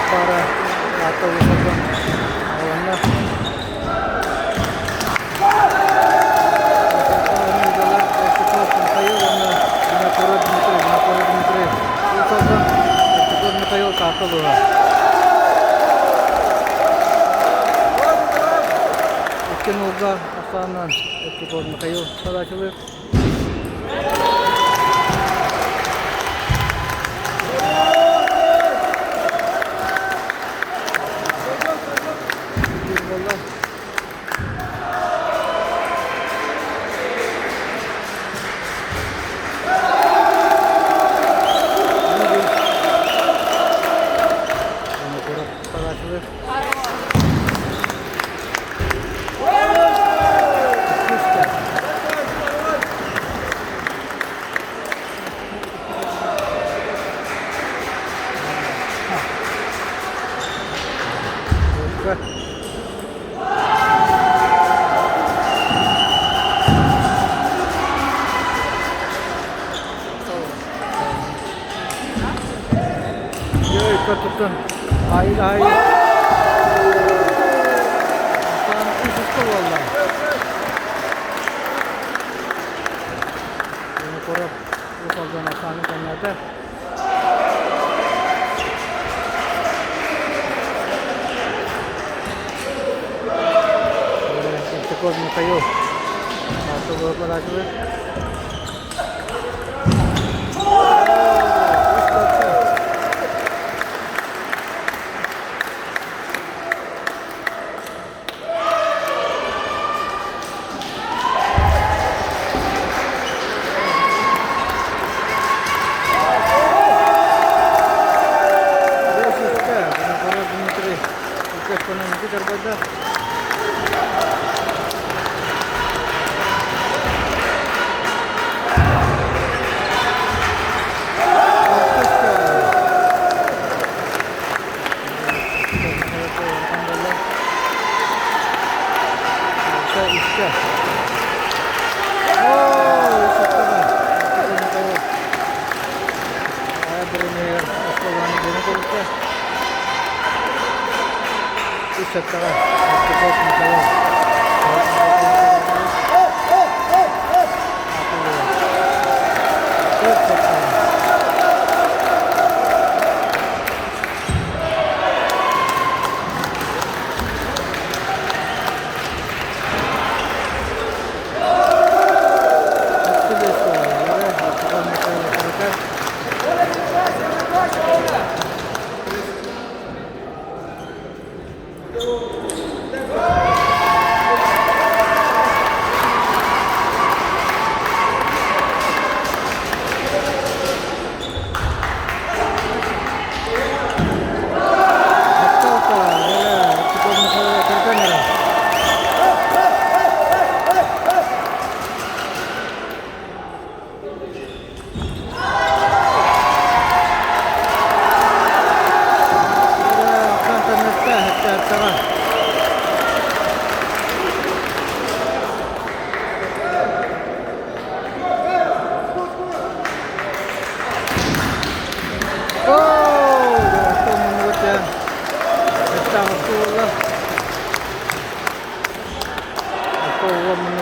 para atau usapan awanna Kenuga asanan ekipor na kayo para sila tutun hayır sana kızıştı valla bunu korup bu kaldan asanı kanlarda tekor mo kayo matulog pala sila Sekarang kita semua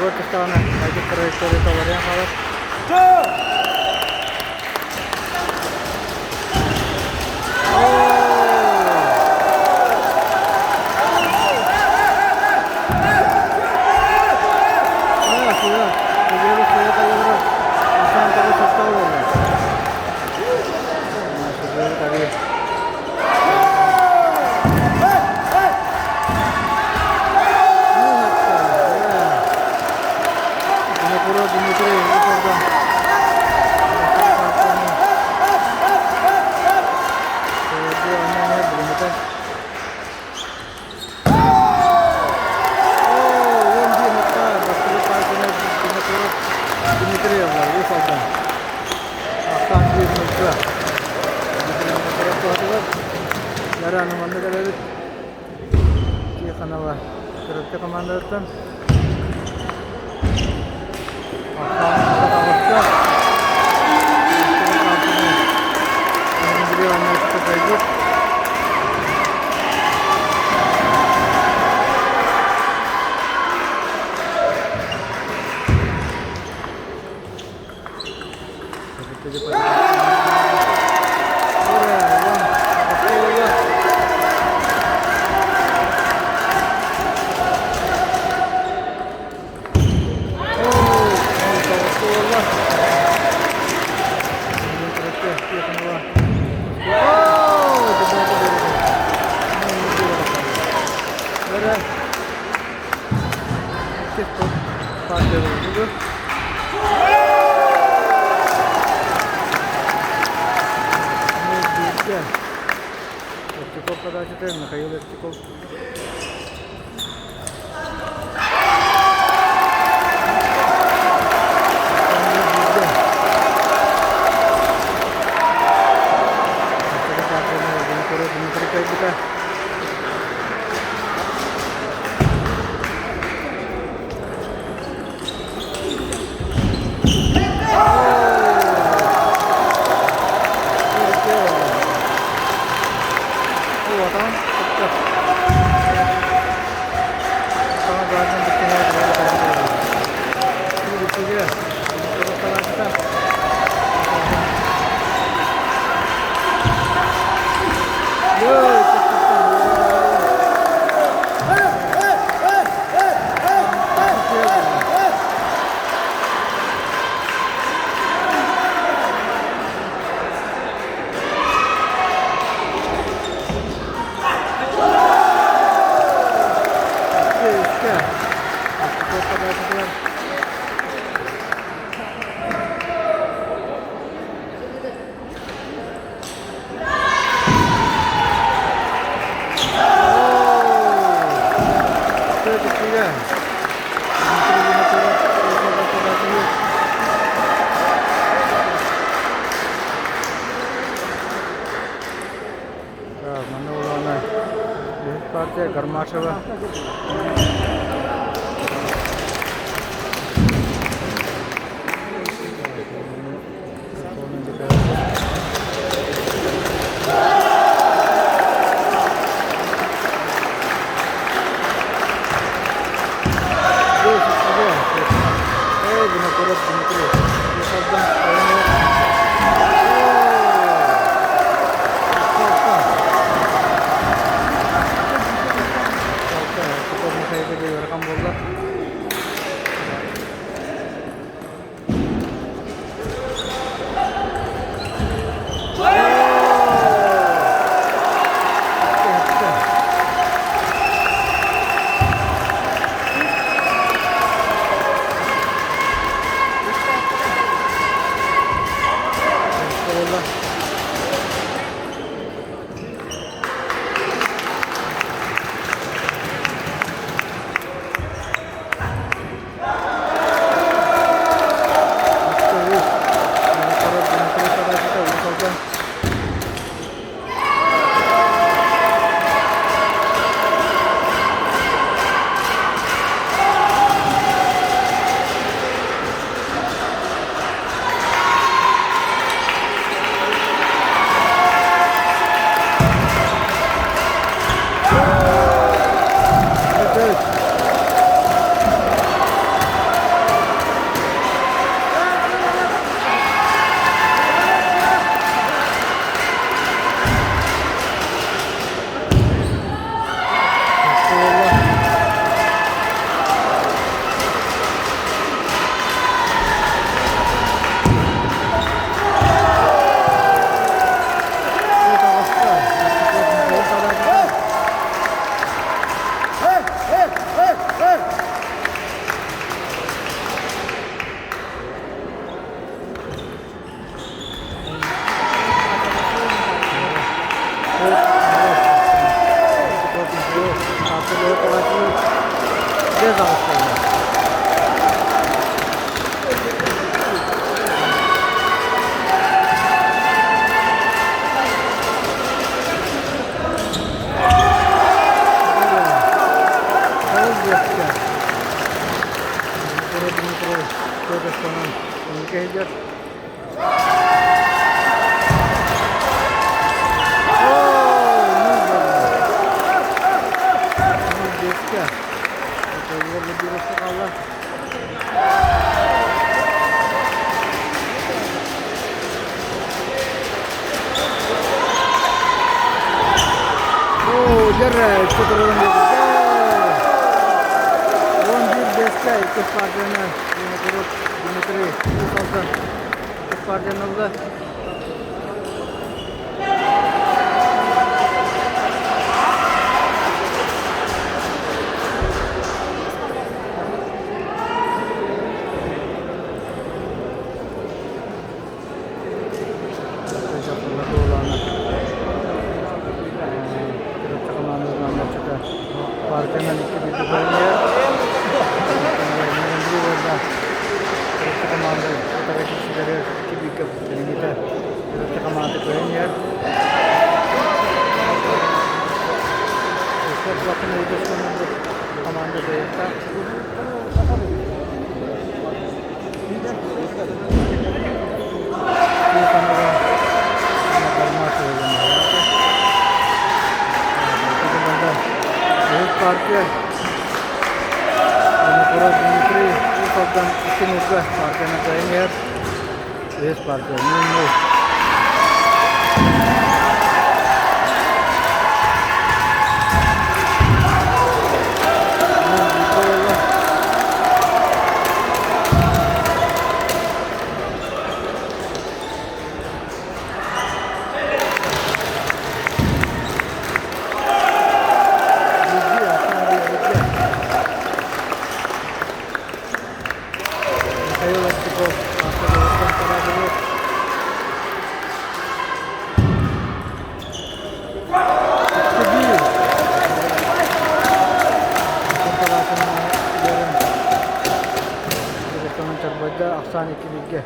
menurut istana lagi proyek-proyek tower yang harus komandan Ertikov кадачите, Михаил Ertikov. Дмитрий Кайбута. Гармашева. Parkemen 2-1 oynuyor. Menendri orada. Terus komando. Kita kesigaran 2-1 dan kita terus komando oynuyor. Bakın uydu sonunda komando deyip Partiya Pura Dimitri Ufak'tan 2 nokta Partiya'na dayanıyor. Yes Partiya Nino Aksan 2-1.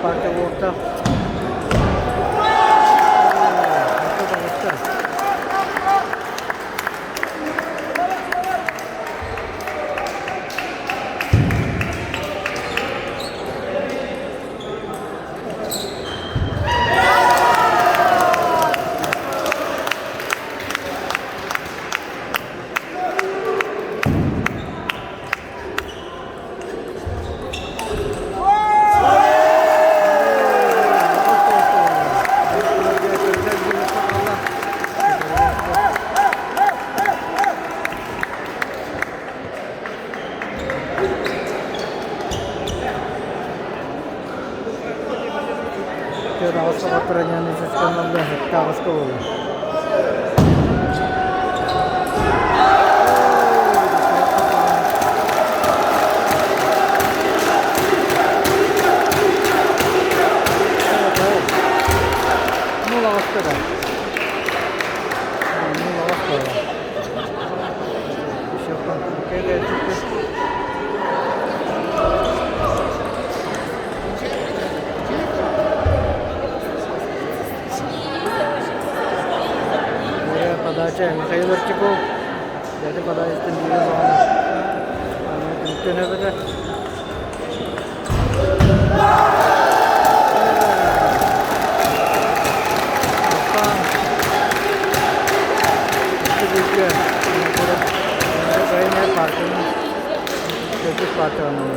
Parque volta Şöyle ağızda oturan yani sistemlerle hatta ağızda olur. Nul ağızda da. Nul ağızda da. Bir şey yok. Türkiye'de çıktı. Подача Михаил Арчаков. Jadi pada istimewa banget. Itu nih betul. Itu juga. Ini kayaknya partai. Itu partai mana?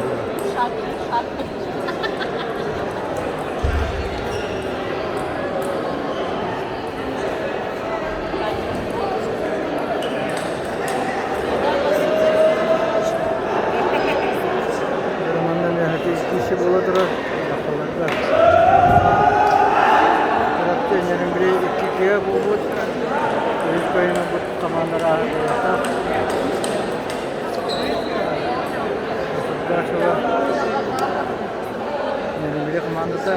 Kişi buladılar, yapılarlar. Tarafta yerin biri iki kere bu. Polis köyünü bu zamanlara ayakta. Karşılar. Yerin biri komandası.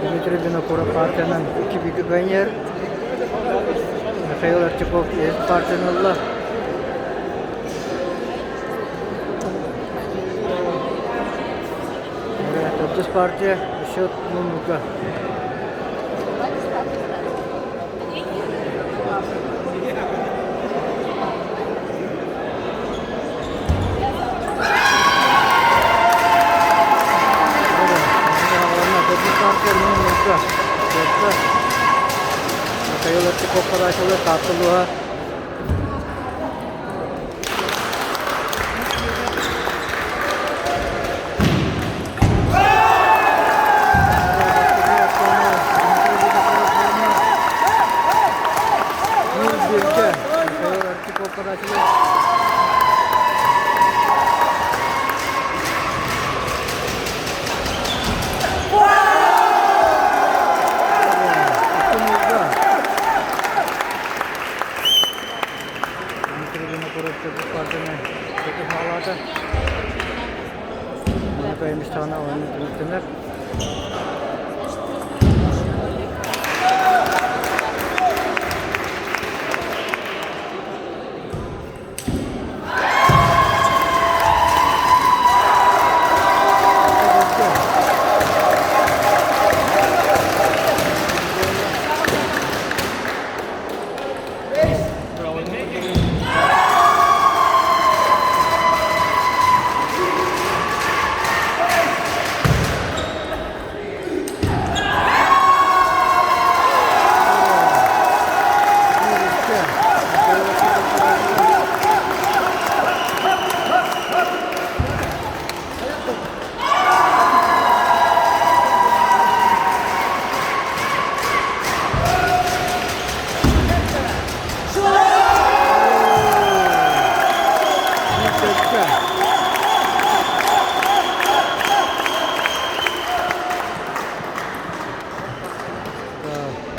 Dimitri Vinokurov partiyadan iki büyük ganyer. Mikhail Archakov partiyanın Otuz partiya Işık Mumluka. Mikhail Archakov kadar tatlığa. Kaymış tane oyunu tanıttılar.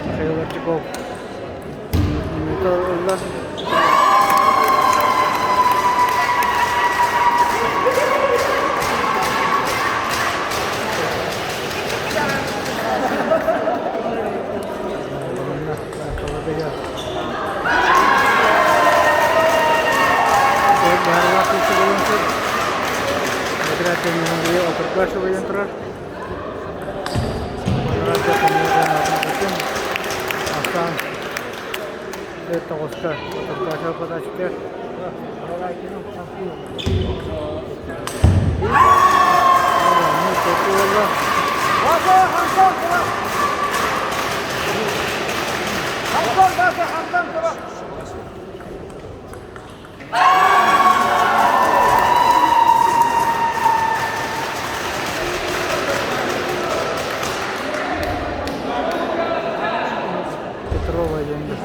Mikhail Archakov. Motorlar. 9 ka. Patagkasya pa tayo siya. Петрова деньги.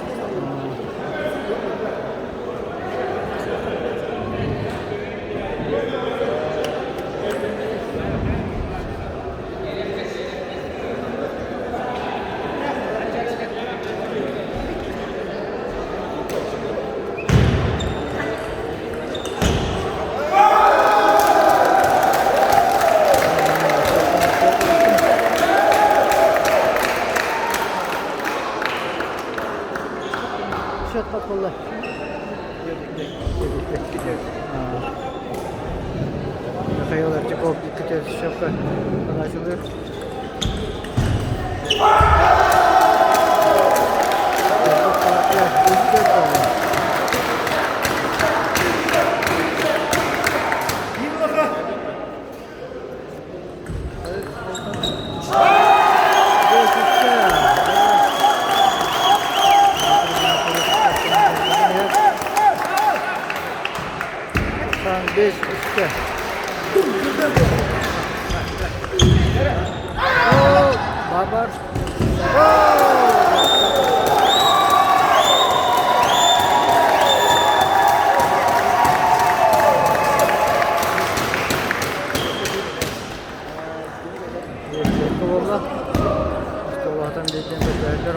Счет попала. Михаил Артиков, Екатерина Щепка. Подачу. Beş üstte. Barbar. Allah'tan dediğim bezlerler o.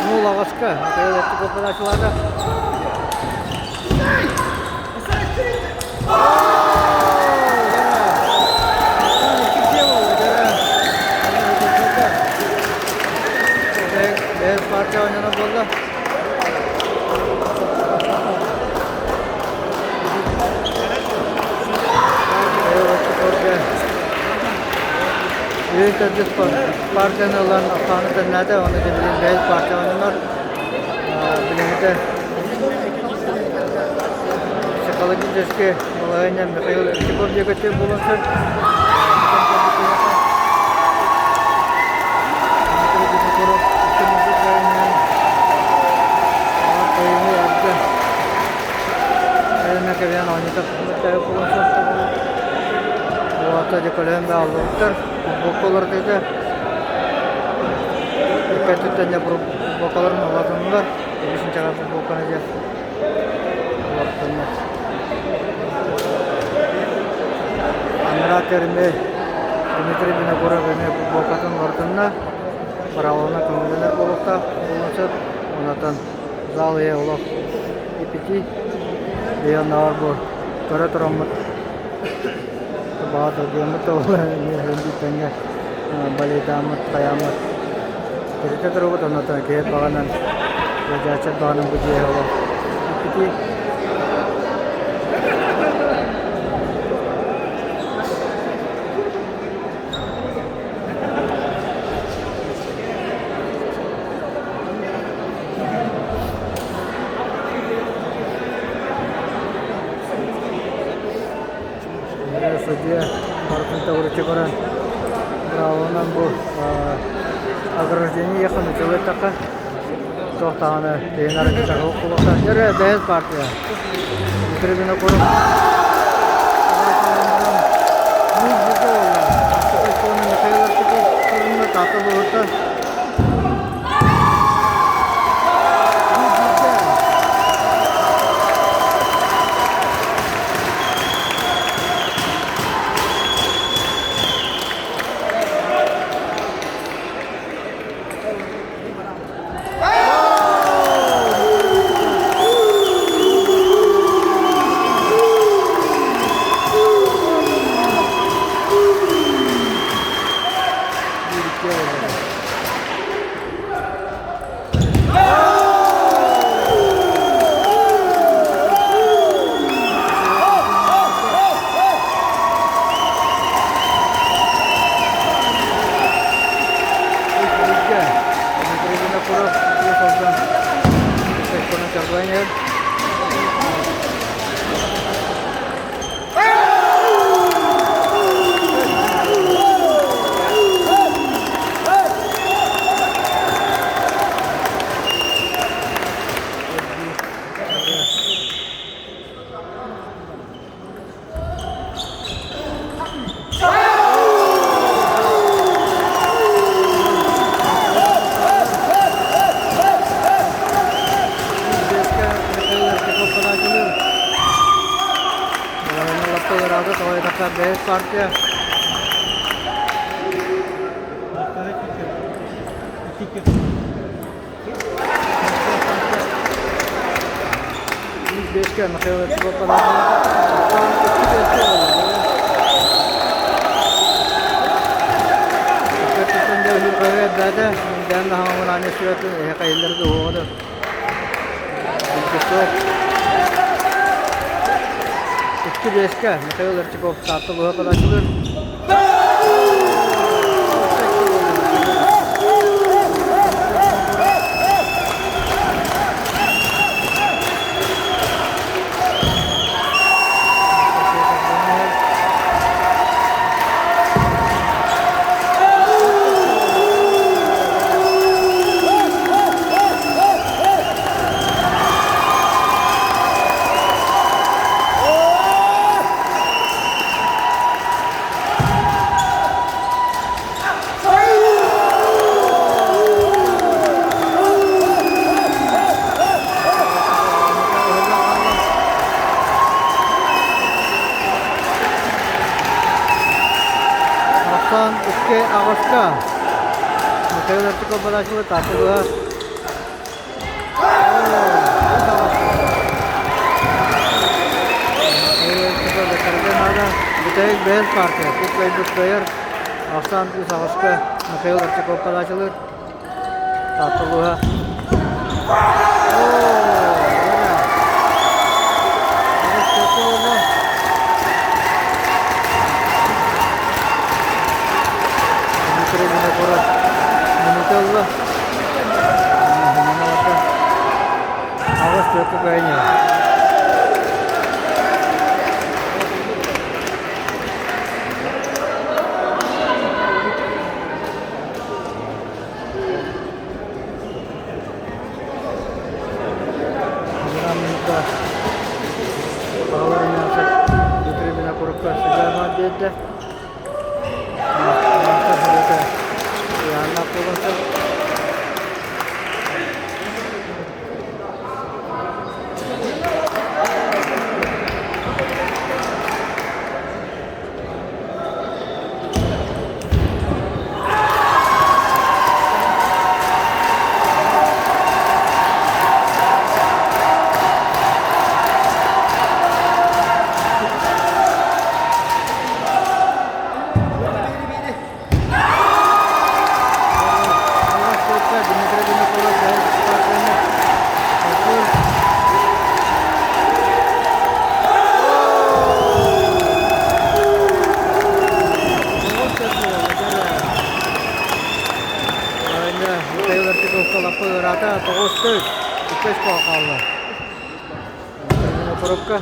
Мул ағасқа. Михаил Эртиков ашылады. Parça oynanı oldu. Büyük ödül parçanın olan kanıtı nerede onu da bilin. Beyaz parça oynanır. Bilimde şakalı gideceğiz ki olayına Mikhail Ertikov diye götürüp bulunsun. Kalian wanita percaya pulsa. Buat aja kalian dah luter, bokoler tidak. Dekat itu tanya bokoler nolatan jadi secara bukan aja. Waktunya. Kamera terima. Dimitri Binagura ini bokatan wartana. Perawalnya kemudian bolokta, bolosat, nolatan. Zal ya Allah. Ipiti. Dia nawar bor, kara teramut. Terbawa tergiamat tu lah ini hindi tengah balik damat kayamat. Cerita terus tu nonton ke baganan, berjaya baganan berjaya Allah. Ipiti. Dia harus minta urut koran. Rawanan bu agar ini ya kan coba takkan. Toh tanah denar kita kalau kan jadi best part ya. Itu bina koran. Ini juga lah. Tapi koran Mikhail Ertikov koran tak boleh. Best part ya. Ini best kan, Mikhail Ertikov pada berada dan mengenai suatu kailer tu ada. Itu best kan, Mikhail Ertikov satu gol pada jual. उसके अवस्था Mikhail Ertikov pada sudah tak keluar Бейс партия. Куплай Бутбейер. Оксан Исағышқа Михаил Арчаков қалачылыр. Татылуға. Дмитрий Винокуров. Минутеллы. Ağız tökü kaynıyor. Коробка.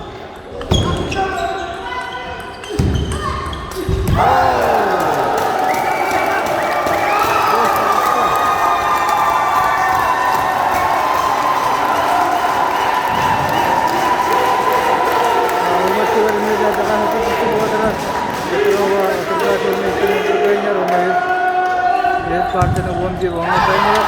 Partinin 11 onu kaynıyor.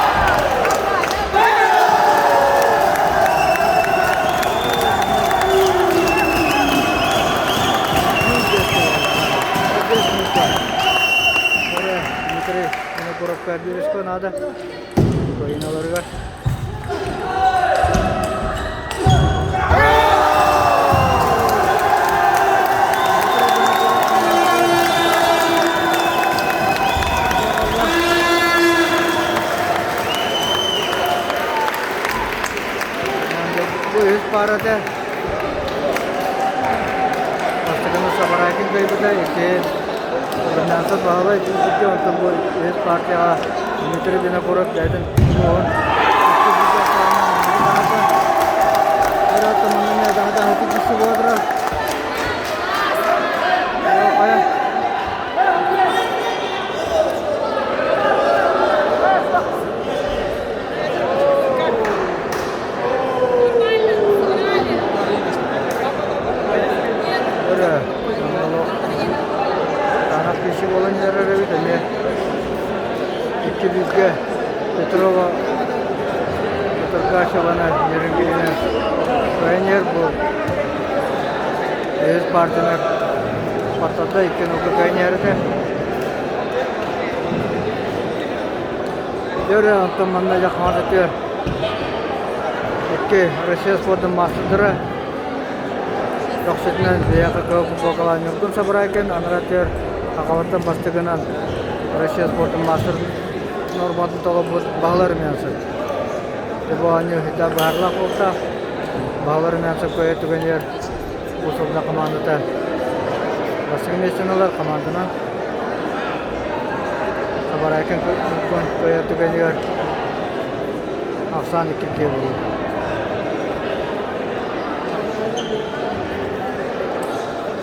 Dmitry Vinokurovga berishga надо. O'yinlarga. Bu yüz parada Başkanı Sabarakin kaybıda iki Nasıl bağlı çünkü onun bu yüz partiya Dmitry Vinokurov zaten bu daha hakikisi vardır. Bizge Petrova Petrokashevana yeringiline Rainer bu Yüz partinin patladı iken o kaynardı. Diyor antamanda yakmadı diyor. İki Rusya sportun master'ı Yoksitnen diyaka kavuk bokalan yoktu sabrayken anratıyor akavattan bastıgınan Rusya sportun master Normatın to'g'ib bağlarım yansı. Bu anı hitap barlaq olsa bağlarım yansı koya tugan yer bu sobda komandada. Basın meşinalar komandana. Sabarayken koya tugan yer 92 kilo.